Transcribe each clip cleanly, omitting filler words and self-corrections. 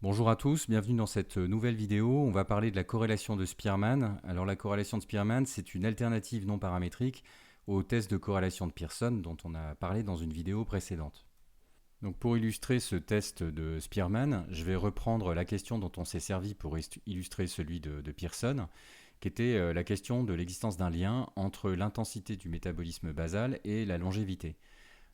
Bonjour à tous, bienvenue dans cette nouvelle vidéo. On va parler de la corrélation de Spearman. Alors la corrélation de Spearman, c'est une alternative non paramétrique au test de corrélation de Pearson dont on a parlé dans une vidéo précédente. Donc pour illustrer ce test de Spearman, je vais reprendre la question dont on s'est servi pour illustrer celui de Pearson, qui était la question de l'existence d'un lien entre l'intensité du métabolisme basal et la longévité.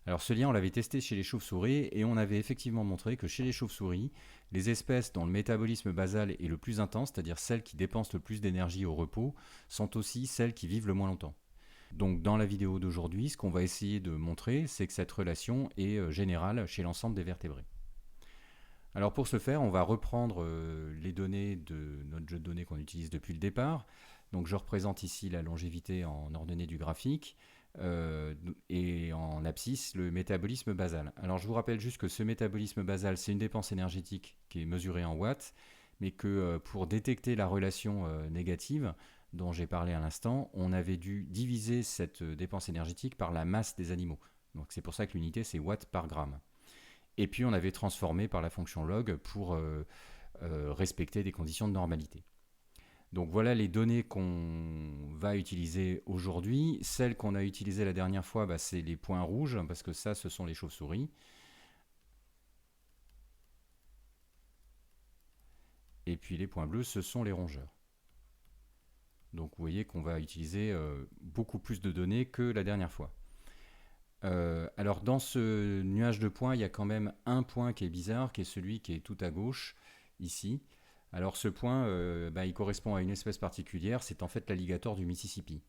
Alors ce lien, on l'avait testé chez les chauves-souris et on avait effectivement montré que chez les chauves-souris, les espèces dont le métabolisme basal est le plus intense, c'est-à-dire celles qui dépensent le plus d'énergie au repos, sont aussi celles qui vivent le moins longtemps. Donc dans la vidéo d'aujourd'hui, ce qu'on va essayer de montrer, c'est que cette relation est générale chez l'ensemble des vertébrés. Alors pour ce faire, on va reprendre les données de notre jeu de données qu'on utilise depuis le départ. Donc je représente ici la longévité en ordonnée du graphique et en abscisse le métabolisme basal. Alors je vous rappelle juste que ce métabolisme basal, c'est une dépense énergétique qui est mesurée en watts, mais que pour détecter la relation négative dont j'ai parlé à l'instant, on avait dû diviser cette dépense énergétique par la masse des animaux. Donc c'est pour ça que l'unité c'est watts par gramme. Et puis on avait transformé par la fonction log pour respecter des conditions de normalité. Donc voilà les données qu'on va utiliser aujourd'hui. Celles qu'on a utilisées la dernière fois, c'est les points rouges, parce que ça, ce sont les chauves-souris. Et puis les points bleus, ce sont les rongeurs. Donc vous voyez qu'on va utiliser beaucoup plus de données que la dernière fois. Alors dans ce nuage de points, il y a quand même un point qui est bizarre, qui est celui qui est tout à gauche, ici. Alors ce point, il correspond à une espèce particulière, c'est en fait l'alligator du Mississippi.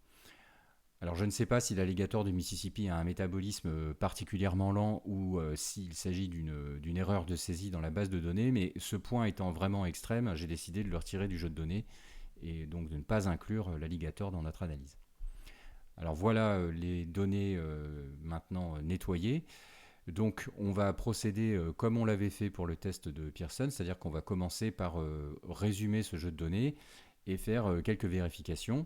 Alors je ne sais pas si l'alligator du Mississippi a un métabolisme particulièrement lent ou s'il s'agit d'une erreur de saisie dans la base de données, mais ce point étant vraiment extrême, j'ai décidé de le retirer du jeu de données et donc de ne pas inclure l'alligator dans notre analyse. Alors voilà les données maintenant nettoyées. Donc on va procéder comme on l'avait fait pour le test de Pearson, c'est-à-dire qu'on va commencer par résumer ce jeu de données et faire quelques vérifications.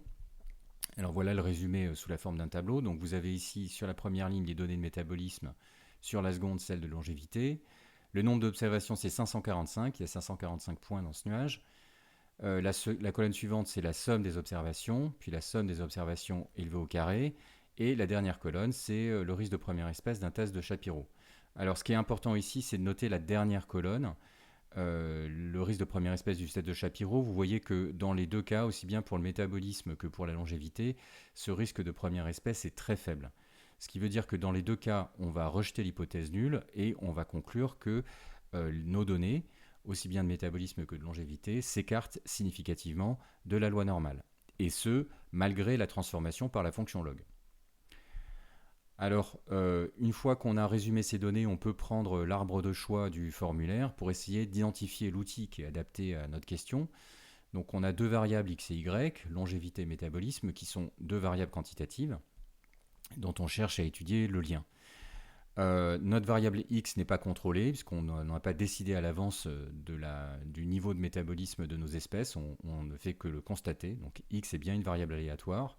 Alors voilà le résumé sous la forme d'un tableau. Donc vous avez ici sur la première ligne les données de métabolisme, sur la seconde celle de longévité. Le nombre d'observations c'est 545, il y a 545 points dans ce nuage. La colonne suivante c'est la somme des observations, puis la somme des observations élevées au carré. Et la dernière colonne c'est le risque de première espèce d'un test de Shapiro. Alors ce qui est important ici c'est de noter la dernière colonne. Le risque de première espèce du test de Shapiro, vous voyez que dans les deux cas, aussi bien pour le métabolisme que pour la longévité, ce risque de première espèce est très faible. Ce qui veut dire que dans les deux cas, on va rejeter l'hypothèse nulle et on va conclure que nos données, aussi bien de métabolisme que de longévité, s'écartent significativement de la loi normale. Et ce, malgré la transformation par la fonction log. Alors, une fois qu'on a résumé ces données, on peut prendre l'arbre de choix du formulaire pour essayer d'identifier l'outil qui est adapté à notre question. Donc, on a deux variables x et y, longévité et métabolisme, qui sont deux variables quantitatives dont on cherche à étudier le lien. Notre variable x n'est pas contrôlée, puisqu'on n'a pas décidé à l'avance du niveau de métabolisme de nos espèces, on ne fait que le constater. Donc, x est bien une variable aléatoire.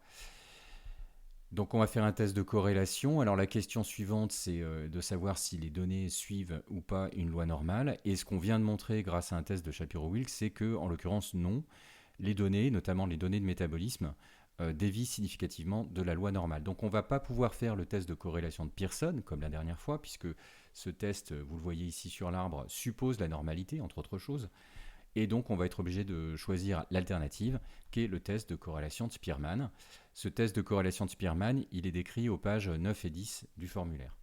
Donc on va faire un test de corrélation. Alors la question suivante, c'est de savoir si les données suivent ou pas une loi normale. Et ce qu'on vient de montrer grâce à un test de Shapiro-Wilk, c'est que, en l'occurrence, non. Les données, notamment les données de métabolisme, dévient significativement de la loi normale. Donc on ne va pas pouvoir faire le test de corrélation de Pearson, comme la dernière fois, puisque ce test, vous le voyez ici sur l'arbre, suppose la normalité, entre autres choses. Et donc, on va être obligé de choisir l'alternative, qui est le test de corrélation de Spearman. Ce test de corrélation de Spearman, il est décrit aux pages 9 et 10 du formulaire.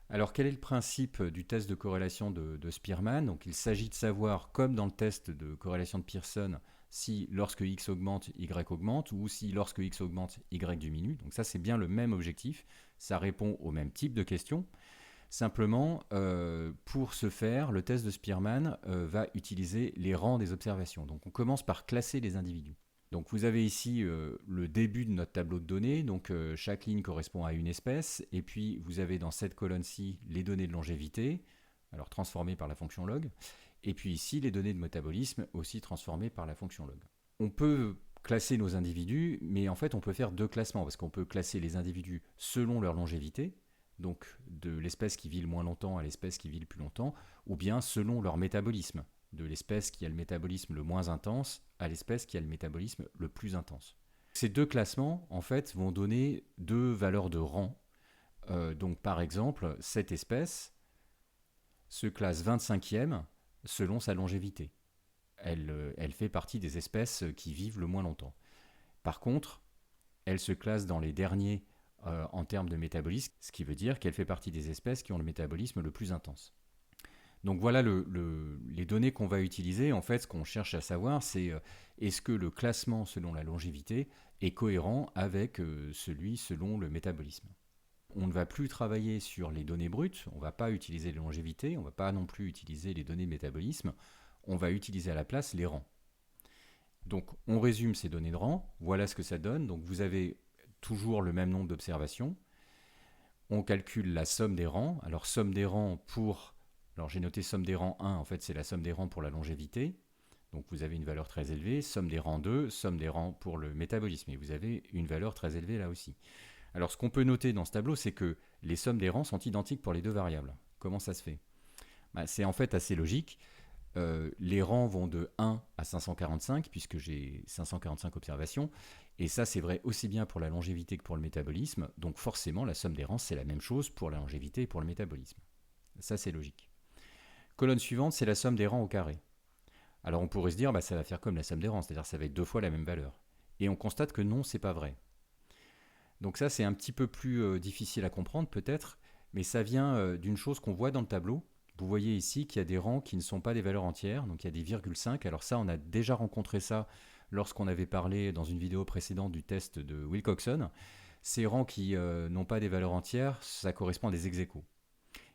Alors, quel est le principe du test de corrélation de Spearman? Donc, il s'agit de savoir, comme dans le test de corrélation de Pearson, si lorsque x augmente, y augmente, ou si lorsque x augmente, y diminue. Donc ça, c'est bien le même objectif. Ça répond au même type de questions. Simplement, pour ce faire, le test de Spearman va utiliser les rangs des observations. Donc on commence par classer les individus. Donc vous avez ici le début de notre tableau de données, donc chaque ligne correspond à une espèce, et puis vous avez dans cette colonne-ci les données de longévité, alors transformées par la fonction log, et puis ici les données de métabolisme aussi transformées par la fonction log. On peut classer nos individus, mais en fait on peut faire deux classements, parce qu'on peut classer les individus selon leur longévité, donc de l'espèce qui vit le moins longtemps à l'espèce qui vit le plus longtemps, ou bien selon leur métabolisme, de l'espèce qui a le métabolisme le moins intense à l'espèce qui a le métabolisme le plus intense. Ces deux classements, en fait, vont donner deux valeurs de rang. Donc par exemple, cette espèce se classe 25e selon sa longévité. Elle fait partie des espèces qui vivent le moins longtemps. Par contre, elle se classe dans les derniers en termes de métabolisme, ce qui veut dire qu'elle fait partie des espèces qui ont le métabolisme le plus intense. Donc voilà les données qu'on va utiliser. En fait, ce qu'on cherche à savoir, c'est est-ce que le classement selon la longévité est cohérent avec celui selon le métabolisme. On ne va plus travailler sur les données brutes, on ne va pas utiliser les longévités, on ne va pas non plus utiliser les données de métabolisme, on va utiliser à la place les rangs. Donc on résume ces données de rang, voilà ce que ça donne. Donc vous avez toujours le même nombre d'observations. On calcule la somme des rangs. Alors somme des rangs pour... Alors j'ai noté somme des rangs 1, en fait c'est la somme des rangs pour la longévité. Donc vous avez une valeur très élevée. Somme des rangs 2, somme des rangs pour le métabolisme. Et vous avez une valeur très élevée là aussi. Alors ce qu'on peut noter dans ce tableau, c'est que les sommes des rangs sont identiques pour les deux variables. Comment ça se fait ? C'est en fait assez logique. Les rangs vont de 1 à 545, puisque j'ai 545 observations. Et ça, c'est vrai aussi bien pour la longévité que pour le métabolisme. Donc forcément, la somme des rangs, c'est la même chose pour la longévité et pour le métabolisme. Ça, c'est logique. Colonne suivante, c'est la somme des rangs au carré. Alors on pourrait se dire, ça va faire comme la somme des rangs, c'est-à-dire ça va être 2 fois la même valeur. Et on constate que non, c'est pas vrai. Donc ça, c'est un petit peu plus difficile à comprendre peut-être, mais ça vient d'une chose qu'on voit dans le tableau. Vous voyez ici qu'il y a des rangs qui ne sont pas des valeurs entières, donc il y a des virgule 5. Alors ça, on a déjà rencontré ça lorsqu'on avait parlé dans une vidéo précédente du test de Wilcoxon. Ces rangs qui n'ont pas des valeurs entières, ça correspond à des ex-aequo.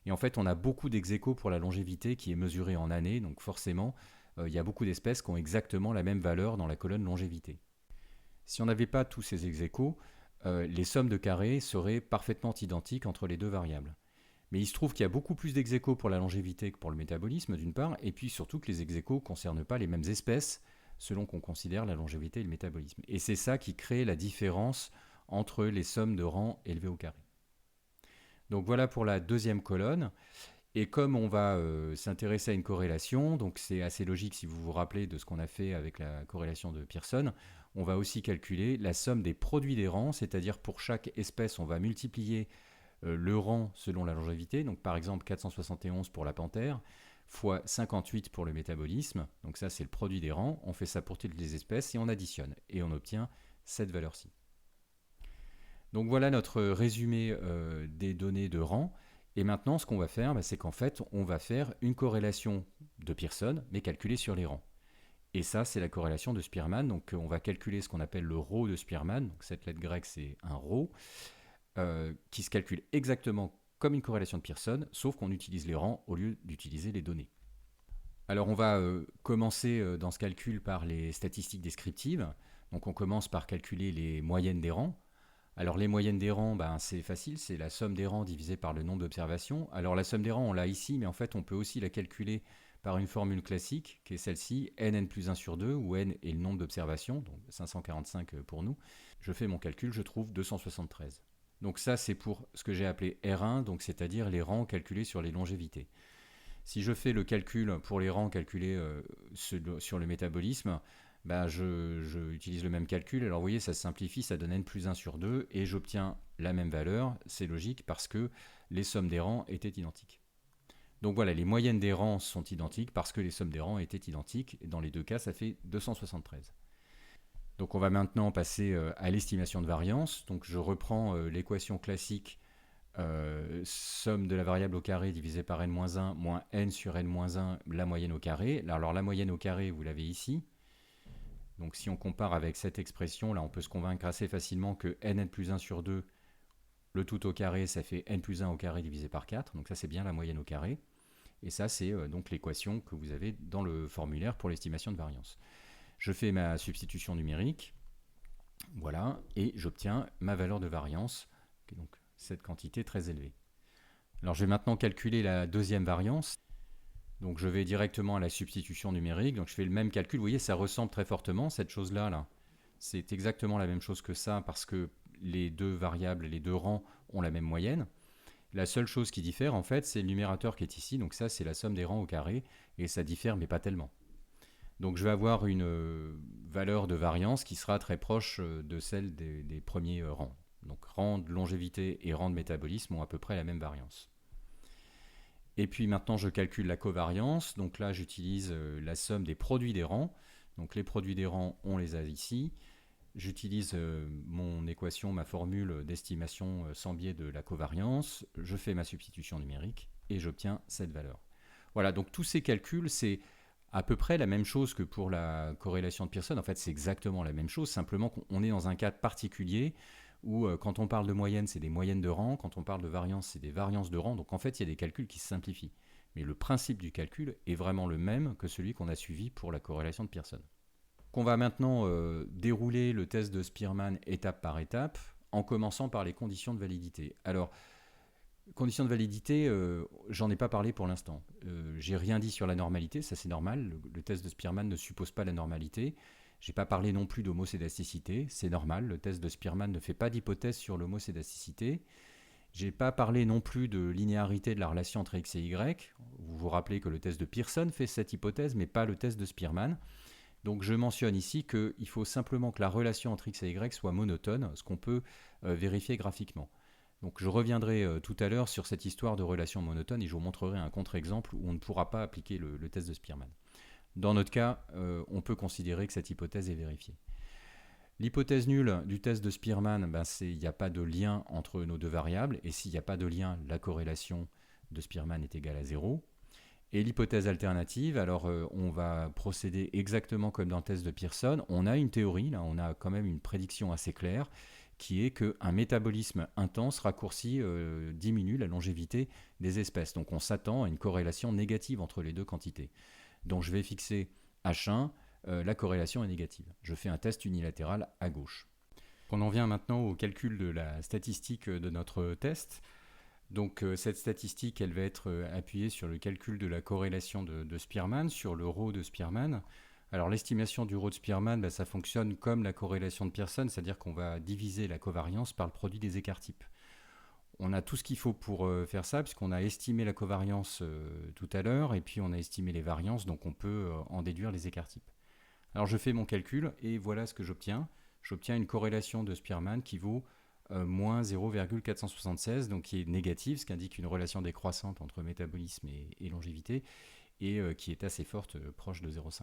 Et en fait, on a beaucoup d'ex-aequo pour la longévité qui est mesurée en années, donc forcément, il y a beaucoup d'espèces qui ont exactement la même valeur dans la colonne longévité. Si on n'avait pas tous ces ex-aequo, les sommes de carrés seraient parfaitement identiques entre les deux variables. Mais il se trouve qu'il y a beaucoup plus d'ex-aequo pour la longévité que pour le métabolisme, d'une part, et puis surtout que les ex-aequo ne concernent pas les mêmes espèces, selon qu'on considère la longévité et le métabolisme. Et c'est ça qui crée la différence entre les sommes de rangs élevées au carré. Donc voilà pour la deuxième colonne. Et comme on va s'intéresser à une corrélation, donc c'est assez logique si vous vous rappelez de ce qu'on a fait avec la corrélation de Pearson, on va aussi calculer la somme des produits des rangs, c'est-à-dire pour chaque espèce, on va multiplier le rang selon la longévité, donc par exemple 471 pour la panthère, fois 58 pour le métabolisme, donc ça c'est le produit des rangs, on fait ça pour toutes les espèces et on additionne, et on obtient cette valeur-ci. Donc voilà notre résumé des données de rang. Et maintenant, ce qu'on va faire, c'est qu'en fait, on va faire une corrélation de Pearson, mais calculée sur les rangs. Et ça, c'est la corrélation de Spearman. Donc, on va calculer ce qu'on appelle le ρ de Spearman. Donc, cette lettre grecque, c'est un ρ, qui se calcule exactement comme une corrélation de Pearson, sauf qu'on utilise les rangs au lieu d'utiliser les données. Alors, on va commencer dans ce calcul par les statistiques descriptives. Donc, on commence par calculer les moyennes des rangs. Alors les moyennes des rangs, c'est facile, c'est la somme des rangs divisée par le nombre d'observations. Alors la somme des rangs, on l'a ici, mais en fait on peut aussi la calculer par une formule classique, qui est celle-ci, n plus 1 sur 2, où n est le nombre d'observations, donc 545 pour nous. Je fais mon calcul, je trouve 273. Donc ça c'est pour ce que j'ai appelé R1, donc c'est-à-dire les rangs calculés sur les longévités. Si je fais le calcul pour les rangs calculés sur le métabolisme, je utilise le même calcul. Alors vous voyez, ça se simplifie, ça donne n plus 1 sur 2 et j'obtiens la même valeur. C'est logique parce que les sommes des rangs étaient identiques. Donc voilà, les moyennes des rangs sont identiques parce que les sommes des rangs étaient identiques. Et dans les deux cas, ça fait 273. Donc on va maintenant passer à l'estimation de variance. Donc je reprends l'équation classique somme de la variable au carré divisée par n-1 moins n sur n-1, la moyenne au carré. Alors la moyenne au carré, vous l'avez ici. Donc si on compare avec cette expression, là on peut se convaincre assez facilement que n plus 1 sur 2, le tout au carré, ça fait n plus 1 au carré divisé par 4. Donc ça c'est bien la moyenne au carré. Et ça c'est donc l'équation que vous avez dans le formulaire pour l'estimation de variance. Je fais ma substitution numérique, voilà, et j'obtiens ma valeur de variance, donc cette quantité très élevée. Alors je vais maintenant calculer la deuxième variance. Donc je vais directement à la substitution numérique, donc je fais le même calcul, vous voyez ça ressemble très fortement cette chose-là, là. C'est exactement la même chose que ça parce que les deux variables, les deux rangs ont la même moyenne. La seule chose qui diffère, en fait, c'est le numérateur qui est ici. Donc ça, c'est la somme des rangs au carré. Et ça diffère, mais pas tellement. Donc je vais avoir une valeur de variance qui sera très proche de celle des premiers rangs. Donc rang de longévité et rang de métabolisme ont à peu près la même variance. Et puis maintenant, je calcule la covariance. Donc là, j'utilise la somme des produits des rangs. Donc les produits des rangs, on les a ici. J'utilise mon équation, ma formule d'estimation sans biais de la covariance. Je fais ma substitution numérique et j'obtiens cette valeur. Voilà, donc tous ces calculs, c'est à peu près la même chose que pour la corrélation de Pearson. En fait, c'est exactement la même chose, simplement qu'on est dans un cas particulier où quand on parle de moyenne, c'est des moyennes de rang, quand on parle de variance, c'est des variances de rang. Donc en fait, il y a des calculs qui se simplifient. Mais le principe du calcul est vraiment le même que celui qu'on a suivi pour la corrélation de Pearson. On va maintenant dérouler le test de Spearman étape par étape, en commençant par les conditions de validité. Alors, conditions de validité, j'en ai pas parlé pour l'instant. J'ai rien dit sur la normalité, ça c'est normal. Le test de Spearman ne suppose pas la normalité. J'ai pas parlé non plus d'homocédasticité, c'est normal. Le test de Spearman ne fait pas d'hypothèse sur l'homocédasticité. J'ai pas parlé non plus de linéarité de la relation entre x et y. Vous vous rappelez que le test de Pearson fait cette hypothèse, mais pas le test de Spearman. Donc je mentionne ici qu'il faut simplement que la relation entre x et y soit monotone, ce qu'on peut vérifier graphiquement. Donc je reviendrai tout à l'heure sur cette histoire de relation monotone et je vous montrerai un contre-exemple où on ne pourra pas appliquer le test de Spearman. Dans notre cas, on peut considérer que cette hypothèse est vérifiée. L'hypothèse nulle du test de Spearman, c'est il n'y a pas de lien entre nos deux variables, et s'il n'y a pas de lien, la corrélation de Spearman est égale à 0. Et l'hypothèse alternative, alors on va procéder exactement comme dans le test de Pearson. On a une théorie, là, on a quand même une prédiction assez claire, qui est qu'un métabolisme intense raccourci diminue la longévité des espèces. Donc on s'attend à une corrélation négative entre les deux quantités. Donc je vais fixer H1, la corrélation est négative. Je fais un test unilatéral à gauche. On en vient maintenant au calcul de la statistique de notre test. Donc cette statistique, elle va être appuyée sur le calcul de la corrélation de Spearman, sur le ρ de Spearman. Alors l'estimation du ρ de Spearman, ça fonctionne comme la corrélation de Pearson, c'est-à-dire qu'on va diviser la covariance par le produit des écarts-types. On a tout ce qu'il faut pour faire ça, puisqu'on a estimé la covariance tout à l'heure, et puis on a estimé les variances, donc on peut en déduire les écarts-types. Alors je fais mon calcul, et voilà ce que j'obtiens. J'obtiens une corrélation de Spearman qui vaut moins 0,476, donc qui est négative, ce qui indique une relation décroissante entre métabolisme et longévité, et qui est assez forte, proche de 0,5.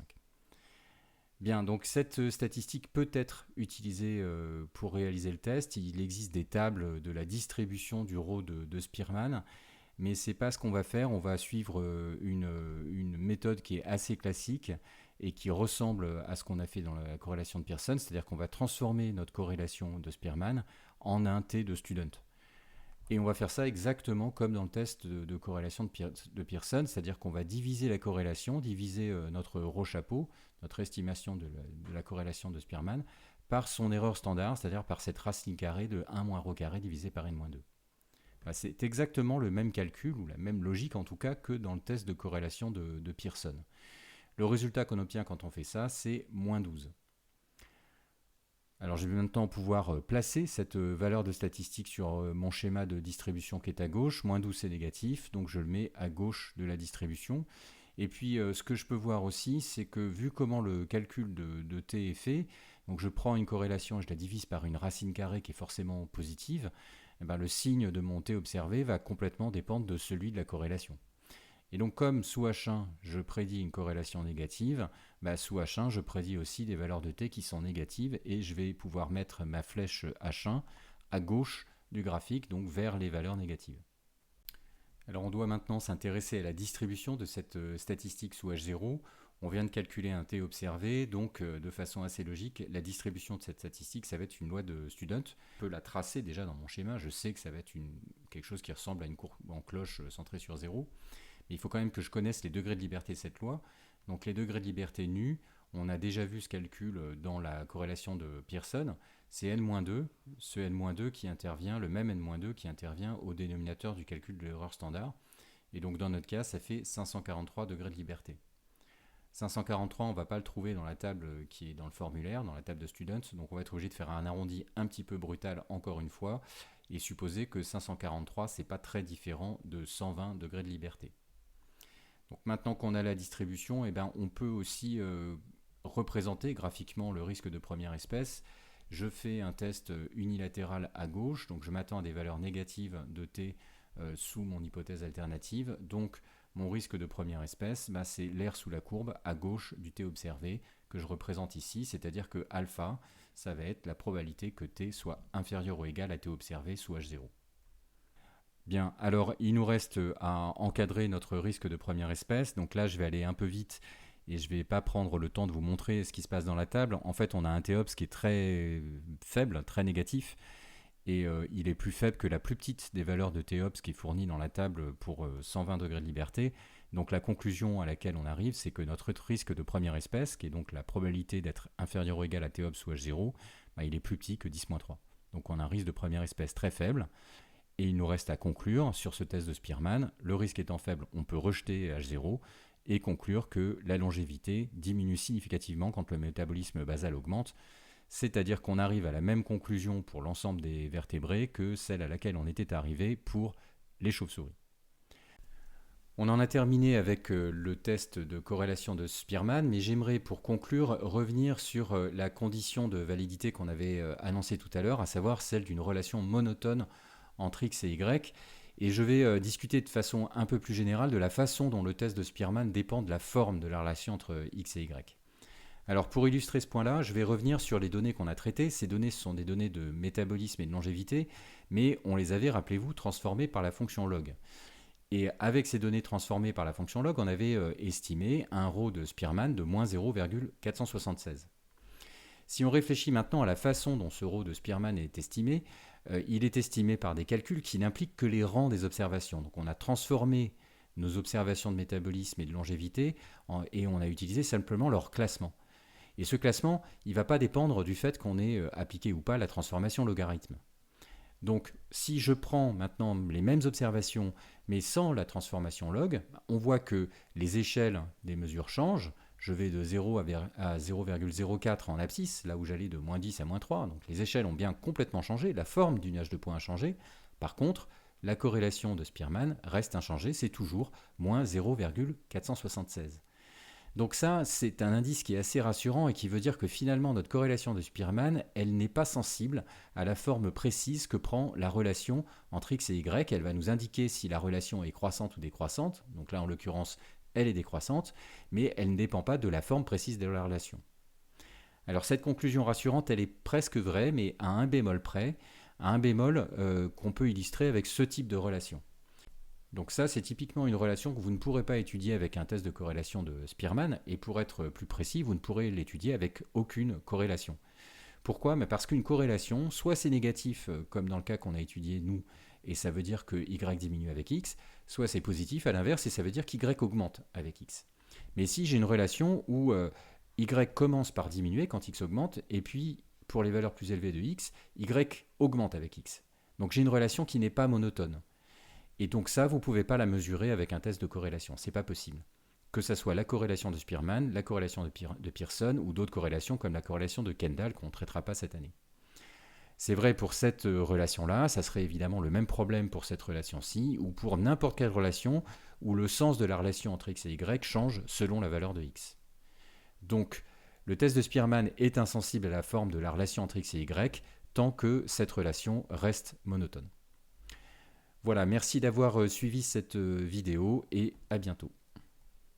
Bien, donc cette statistique peut être utilisée pour réaliser le test. Il existe des tables de la distribution du ρ de Spearman, mais ce n'est pas ce qu'on va faire. On va suivre une méthode qui est assez classique et qui ressemble à ce qu'on a fait dans la corrélation de Pearson, c'est-à-dire qu'on va transformer notre corrélation de Spearman en un T de student. Et on va faire ça exactement comme dans le test de corrélation de Pearson, c'est-à-dire qu'on va diviser la corrélation, diviser notre ρ chapeau, notre estimation de la corrélation de Spearman, par son erreur standard, c'est-à-dire par cette racine carrée de 1 moins ρ carré divisé par n-2. C'est exactement le même calcul, ou la même logique en tout cas, que dans le test de corrélation de Pearson. Le résultat qu'on obtient quand on fait ça, c'est moins 12. Alors je vais maintenant pouvoir placer cette valeur de statistique sur mon schéma de distribution qui est à gauche. Moins 12 c'est négatif, donc je le mets à gauche de la distribution. Et puis ce que je peux voir aussi, c'est que vu comment le calcul de t est fait, donc je prends une corrélation et je la divise par une racine carrée qui est forcément positive, et le signe de mon t observé va complètement dépendre de celui de la corrélation. Et donc comme sous H1, je prédis une corrélation négative, sous H1, je prédis aussi des valeurs de t qui sont négatives et je vais pouvoir mettre ma flèche H1 à gauche du graphique, donc vers les valeurs négatives. Alors on doit maintenant s'intéresser à la distribution de cette statistique sous H0. On vient de calculer un t observé, donc de façon assez logique, la distribution de cette statistique, ça va être une loi de Student. Je peux la tracer déjà dans mon schéma, je sais que ça va être quelque chose qui ressemble à une courbe en cloche centrée sur 0. Mais il faut quand même que je connaisse les degrés de liberté de cette loi. Donc les degrés de liberté nus, on a déjà vu ce calcul dans la corrélation de Pearson, c'est n-2, ce n-2 qui intervient, le même n-2 qui intervient au dénominateur du calcul de l'erreur standard. Et donc dans notre cas, ça fait 543 degrés de liberté. 543, on ne va pas le trouver dans la table qui est dans le formulaire, dans la table de Student, donc on va être obligé de faire un arrondi un petit peu brutal encore une fois, et supposer que 543, c'est pas très différent de 120 degrés de liberté. Donc maintenant qu'on a la distribution, eh ben, on peut aussi représenter graphiquement le risque de première espèce. Je fais un test unilatéral à gauche, donc je m'attends à des valeurs négatives de t sous mon hypothèse alternative. Donc mon risque de première espèce, bah, c'est l'air sous la courbe à gauche du t observé que je représente ici, c'est-à-dire que alpha, ça va être la probabilité que t soit inférieur ou égal à t observé sous H0. Bien, alors il nous reste à encadrer notre risque de première espèce. Donc là, je vais aller un peu vite et je ne vais pas prendre le temps de vous montrer ce qui se passe dans la table. En fait, on a un T-ops qui est très faible, très négatif, et il est plus faible que la plus petite des valeurs de T-ops qui est fournie dans la table pour 120 degrés de liberté. Donc la conclusion à laquelle on arrive, c'est que notre risque de première espèce, qui est donc la probabilité d'être inférieur ou égal à T-ops ou H0, bah, il est plus petit que 10-3. Donc on a un risque de première espèce très faible. Et il nous reste à conclure sur ce test de Spearman. Le risque étant faible, on peut rejeter H0 et conclure que la longévité diminue significativement quand le métabolisme basal augmente, c'est-à-dire qu'on arrive à la même conclusion pour l'ensemble des vertébrés que celle à laquelle on était arrivé pour les chauves-souris. On en a terminé avec le test de corrélation de Spearman, mais j'aimerais pour conclure revenir sur la condition de validité qu'on avait annoncée tout à l'heure, à savoir celle d'une relation monotone entre x et y, et je vais discuter de façon un peu plus générale de la façon dont le test de Spearman dépend de la forme de la relation entre x et y. Alors pour illustrer ce point-là, je vais revenir sur les données qu'on a traitées. Ces données, ce sont des données de métabolisme et de longévité, mais on les avait, rappelez-vous, transformées par la fonction log. Et avec ces données transformées par la fonction log, on avait estimé un ρ de Spearman de moins 0,476. Si on réfléchit maintenant à la façon dont ce ρ de Spearman est estimé, il est estimé par des calculs qui n'impliquent que les rangs des observations. Donc on a transformé nos observations de métabolisme et de longévité et on a utilisé simplement leur classement. Et ce classement, il ne va pas dépendre du fait qu'on ait appliqué ou pas la transformation logarithme. Donc si je prends maintenant les mêmes observations mais sans la transformation log, on voit que les échelles des mesures changent. Je vais de 0 à 0,04 en abscisse, là où j'allais de moins 10 à moins 3. Donc les échelles ont bien complètement changé, la forme du nuage de points a changé. Par contre, la corrélation de Spearman reste inchangée, c'est toujours moins 0,476. Donc ça, c'est un indice qui est assez rassurant et qui veut dire que finalement, notre corrélation de Spearman, elle n'est pas sensible à la forme précise que prend la relation entre x et y. Elle va nous indiquer si la relation est croissante ou décroissante. Donc là, en l'occurrence, elle est décroissante, mais elle ne dépend pas de la forme précise de la relation. Alors cette conclusion rassurante, elle est presque vraie, mais à un bémol près, à un bémol qu'on peut illustrer avec ce type de relation. Donc ça, c'est typiquement une relation que vous ne pourrez pas étudier avec un test de corrélation de Spearman, et pour être plus précis, vous ne pourrez l'étudier avec aucune corrélation. Pourquoi ? Parce qu'une corrélation, soit c'est négatif, comme dans le cas qu'on a étudié nous, et ça veut dire que y diminue avec x, soit c'est positif à l'inverse, et ça veut dire qu'y augmente avec x. Mais si j'ai une relation où y commence par diminuer quand x augmente, et puis pour les valeurs plus élevées de x, y augmente avec x. Donc j'ai une relation qui n'est pas monotone. Et donc ça, vous ne pouvez pas la mesurer avec un test de corrélation, c'est pas possible. Que ce soit la corrélation de Spearman, la corrélation de Pearson ou d'autres corrélations comme la corrélation de Kendall qu'on ne traitera pas cette année. C'est vrai pour cette relation-là, ça serait évidemment le même problème pour cette relation-ci ou pour n'importe quelle relation où le sens de la relation entre x et y change selon la valeur de x. Donc le test de Spearman est insensible à la forme de la relation entre x et y tant que cette relation reste monotone. Voilà, merci d'avoir suivi cette vidéo et à bientôt.